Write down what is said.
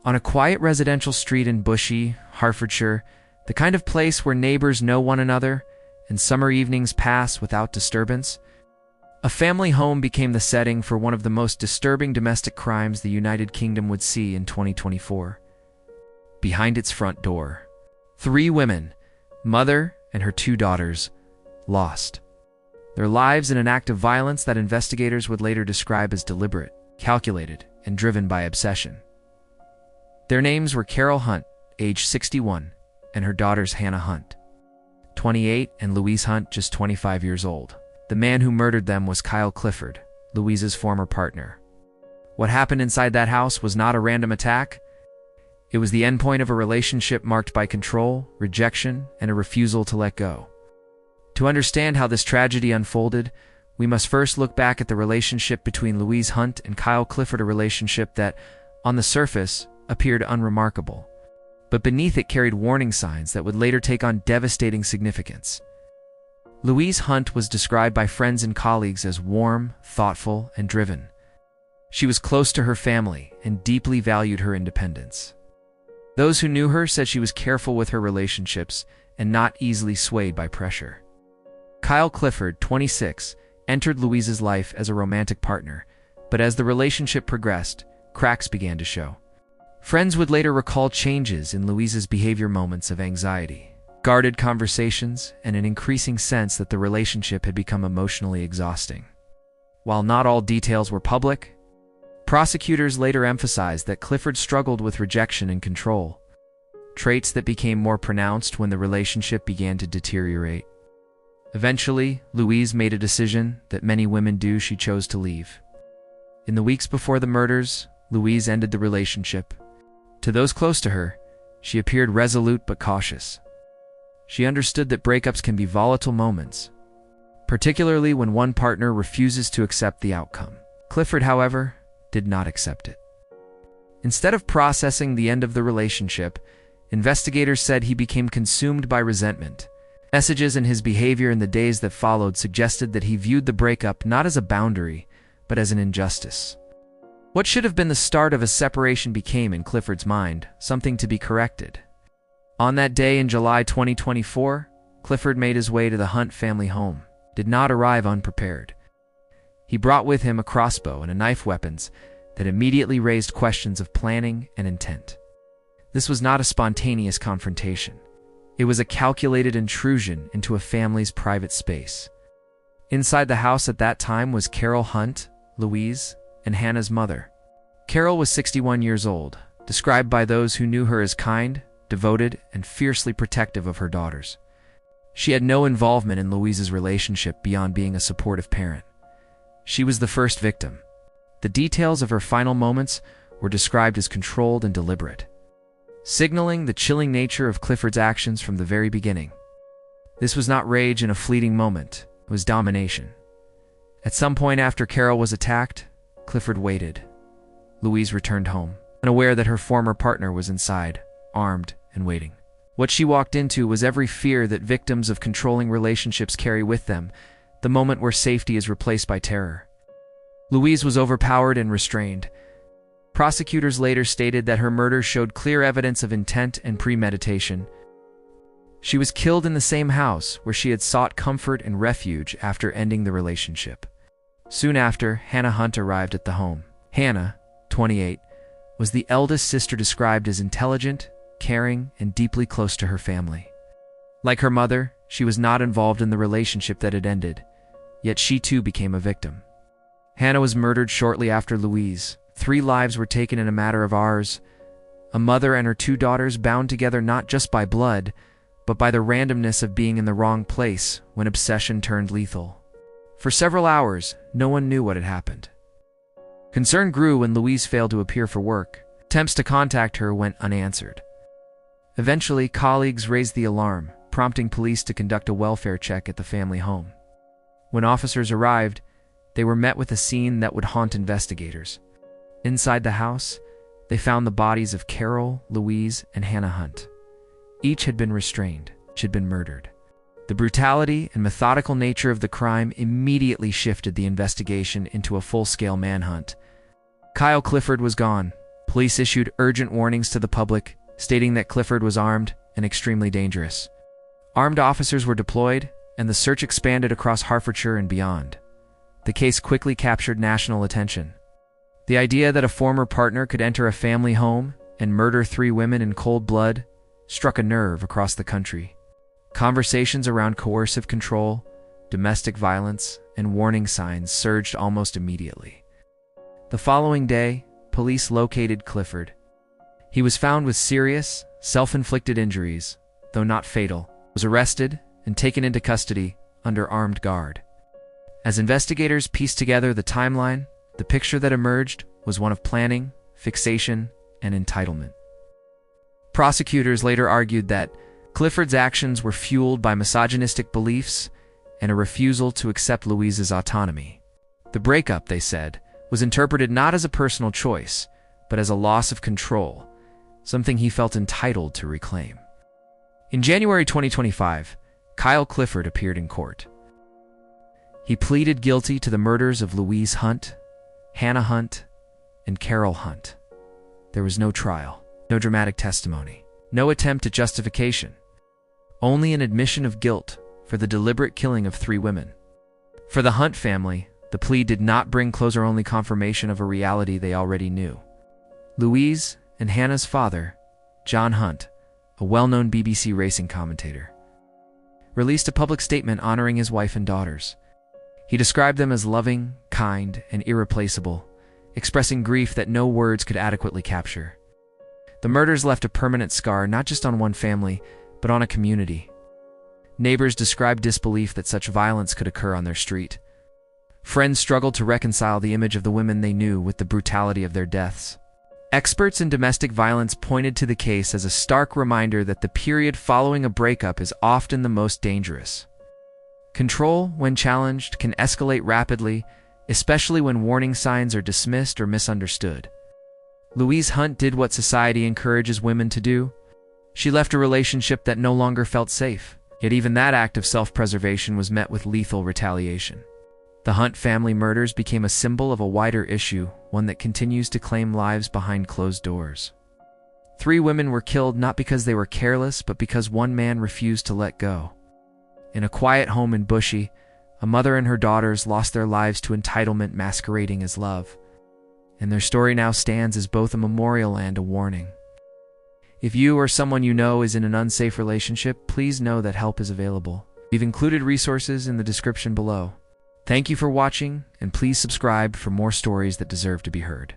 On a quiet residential street in Bushey, Hertfordshire, the kind of place where neighbors know one another and summer evenings pass without disturbance, a family home became the setting for one of the most disturbing domestic crimes the United Kingdom would see in 2024. Behind its front door, 3 women, mother and her 2 daughters, lost. Their lives in an act of violence that investigators would later describe as deliberate, calculated, and driven by obsession. Their names were Kyle Hunt, age 61, and her daughters Hannah Hunt, 28, and Louise Hunt, just 25 years old. The man who murdered them was Kyle Clifford, Louise's former partner. What happened inside that house was not a random attack. It was the endpoint of a relationship marked by control, rejection, and a refusal to let go. To understand how this tragedy unfolded, we must first look back at the relationship between Louise Hunt and Kyle Clifford, a relationship that, on the surface, appeared unremarkable, but beneath it carried warning signs that would later take on devastating significance. Louise Hunt was described by friends and colleagues as warm, thoughtful, and driven. She was close to her family and deeply valued her independence. Those who knew her said she was careful with her relationships and not easily swayed by pressure. Kyle Clifford, 26, entered Louise's life as a romantic partner, but as the relationship progressed, cracks began to show. Friends would later recall changes in Louise's behavior, moments of anxiety, guarded conversations, and an increasing sense that the relationship had become emotionally exhausting. While not all details were public, prosecutors later emphasized that Clifford struggled with rejection and control, traits that became more pronounced when the relationship began to deteriorate. Eventually, Louise made a decision that many women do. She chose to leave. In the weeks before the murders, Louise ended the relationship. To those close to her, she appeared resolute but cautious. She understood that breakups can be volatile moments, particularly when one partner refuses to accept the outcome. Clifford, however, did not accept it. Instead of processing the end of the relationship, investigators said he became consumed by resentment. Messages in his behavior in the days that followed suggested that he viewed the breakup not as a boundary, but as an injustice. What should have been the start of a separation became, in Clifford's mind, something to be corrected. On that day in July 2024, Clifford made his way to the Hunt family home. Did not arrive unprepared. He brought with him a crossbow and a knife, weapons that immediately raised questions of planning and intent. This was not a spontaneous confrontation. It was a calculated intrusion into a family's private space. Inside the house at that time was Kyle Hunt, Louise, and Hannah's mother. Kyle was 61 years old, described by those who knew her as kind, devoted, and fiercely protective of her daughters. She had no involvement in Louise's relationship beyond being a supportive parent. She was the first victim. The details of her final moments were described as controlled and deliberate, signaling the chilling nature of Clifford's actions from the very beginning. This was not rage in a fleeting moment, it was domination. At some point after Kyle was attacked, Clifford waited. Louise returned home, unaware that her former partner was inside, armed and waiting. What she walked into was every fear that victims of controlling relationships carry with them, the moment where safety is replaced by terror. Louise was overpowered and restrained. Prosecutors later stated that her murder showed clear evidence of intent and premeditation. She was killed in the same house where she had sought comfort and refuge after ending the relationship. Soon after, Hannah Hunt arrived at the home. Hannah, 28, was the eldest sister, described as intelligent, caring, and deeply close to her family. Like her mother, she was not involved in the relationship that had ended, yet she too became a victim. Hannah was murdered shortly after Louise. 3 lives were taken in a matter of hours. A mother and her 2 daughters bound together not just by blood, but by the randomness of being in the wrong place when obsession turned lethal. For several hours, no one knew what had happened. Concern grew when Louise failed to appear for work. Attempts to contact her went unanswered. Eventually, colleagues raised the alarm, prompting police to conduct a welfare check at the family home. When officers arrived, they were met with a scene that would haunt investigators. Inside the house, they found the bodies of Kyle, Louise, and Hannah Hunt. Each had been restrained, each had been murdered. The brutality and methodical nature of the crime immediately shifted the investigation into a full-scale manhunt. Kyle Clifford was gone, Police issued urgent warnings to the public, stating that Clifford was armed and extremely dangerous. Armed officers were deployed, and the search expanded across Hertfordshire and beyond. The case quickly captured national attention. The idea that a former partner could enter a family home and murder 3 women in cold blood struck a nerve across the country. Conversations around coercive control, domestic violence, and warning signs surged almost immediately. The following day, police located Clifford. He was found with serious, self-inflicted injuries, though not fatal, was arrested and taken into custody under armed guard. As investigators pieced together the timeline, the picture that emerged was one of planning, fixation, and entitlement. Prosecutors later argued that Clifford's actions were fueled by misogynistic beliefs and a refusal to accept Louise's autonomy. The breakup, they said, was interpreted not as a personal choice, but as a loss of control, something he felt entitled to reclaim. In January 2025, Kyle Clifford appeared in court. He pleaded guilty to the murders of Louise Hunt, Hannah Hunt, and Carol Hunt. There was no trial, no dramatic testimony, no attempt at justification, only an admission of guilt for the deliberate killing of 3 women. For the Hunt family, the plea did not bring closer-only confirmation of a reality they already knew. Louise and Hannah's father, John Hunt, a well-known BBC racing commentator, released a public statement honoring his wife and daughters. He described them as loving, kind, and irreplaceable, expressing grief that no words could adequately capture. The murders left a permanent scar not just on one family, but on a community. Neighbors described disbelief that such violence could occur on their street. Friends struggled to reconcile the image of the women they knew with the brutality of their deaths. Experts in domestic violence pointed to the case as a stark reminder that the period following a breakup is often the most dangerous. Control, when challenged, can escalate rapidly, especially when warning signs are dismissed or misunderstood. Louise Hunt did what society encourages women to do. She left a relationship that no longer felt safe, yet even that act of self-preservation was met with lethal retaliation. The Hunt family murders became a symbol of a wider issue, one that continues to claim lives behind closed doors. 3 women were killed not because they were careless, but because one man refused to let go. In a quiet home in Bushey, a mother and her daughters lost their lives to entitlement masquerading as love, and their story now stands as both a memorial and a warning. If you or someone you know is in an unsafe relationship, please know that help is available. We've included resources in the description below. Thank you for watching, and please subscribe for more stories that deserve to be heard.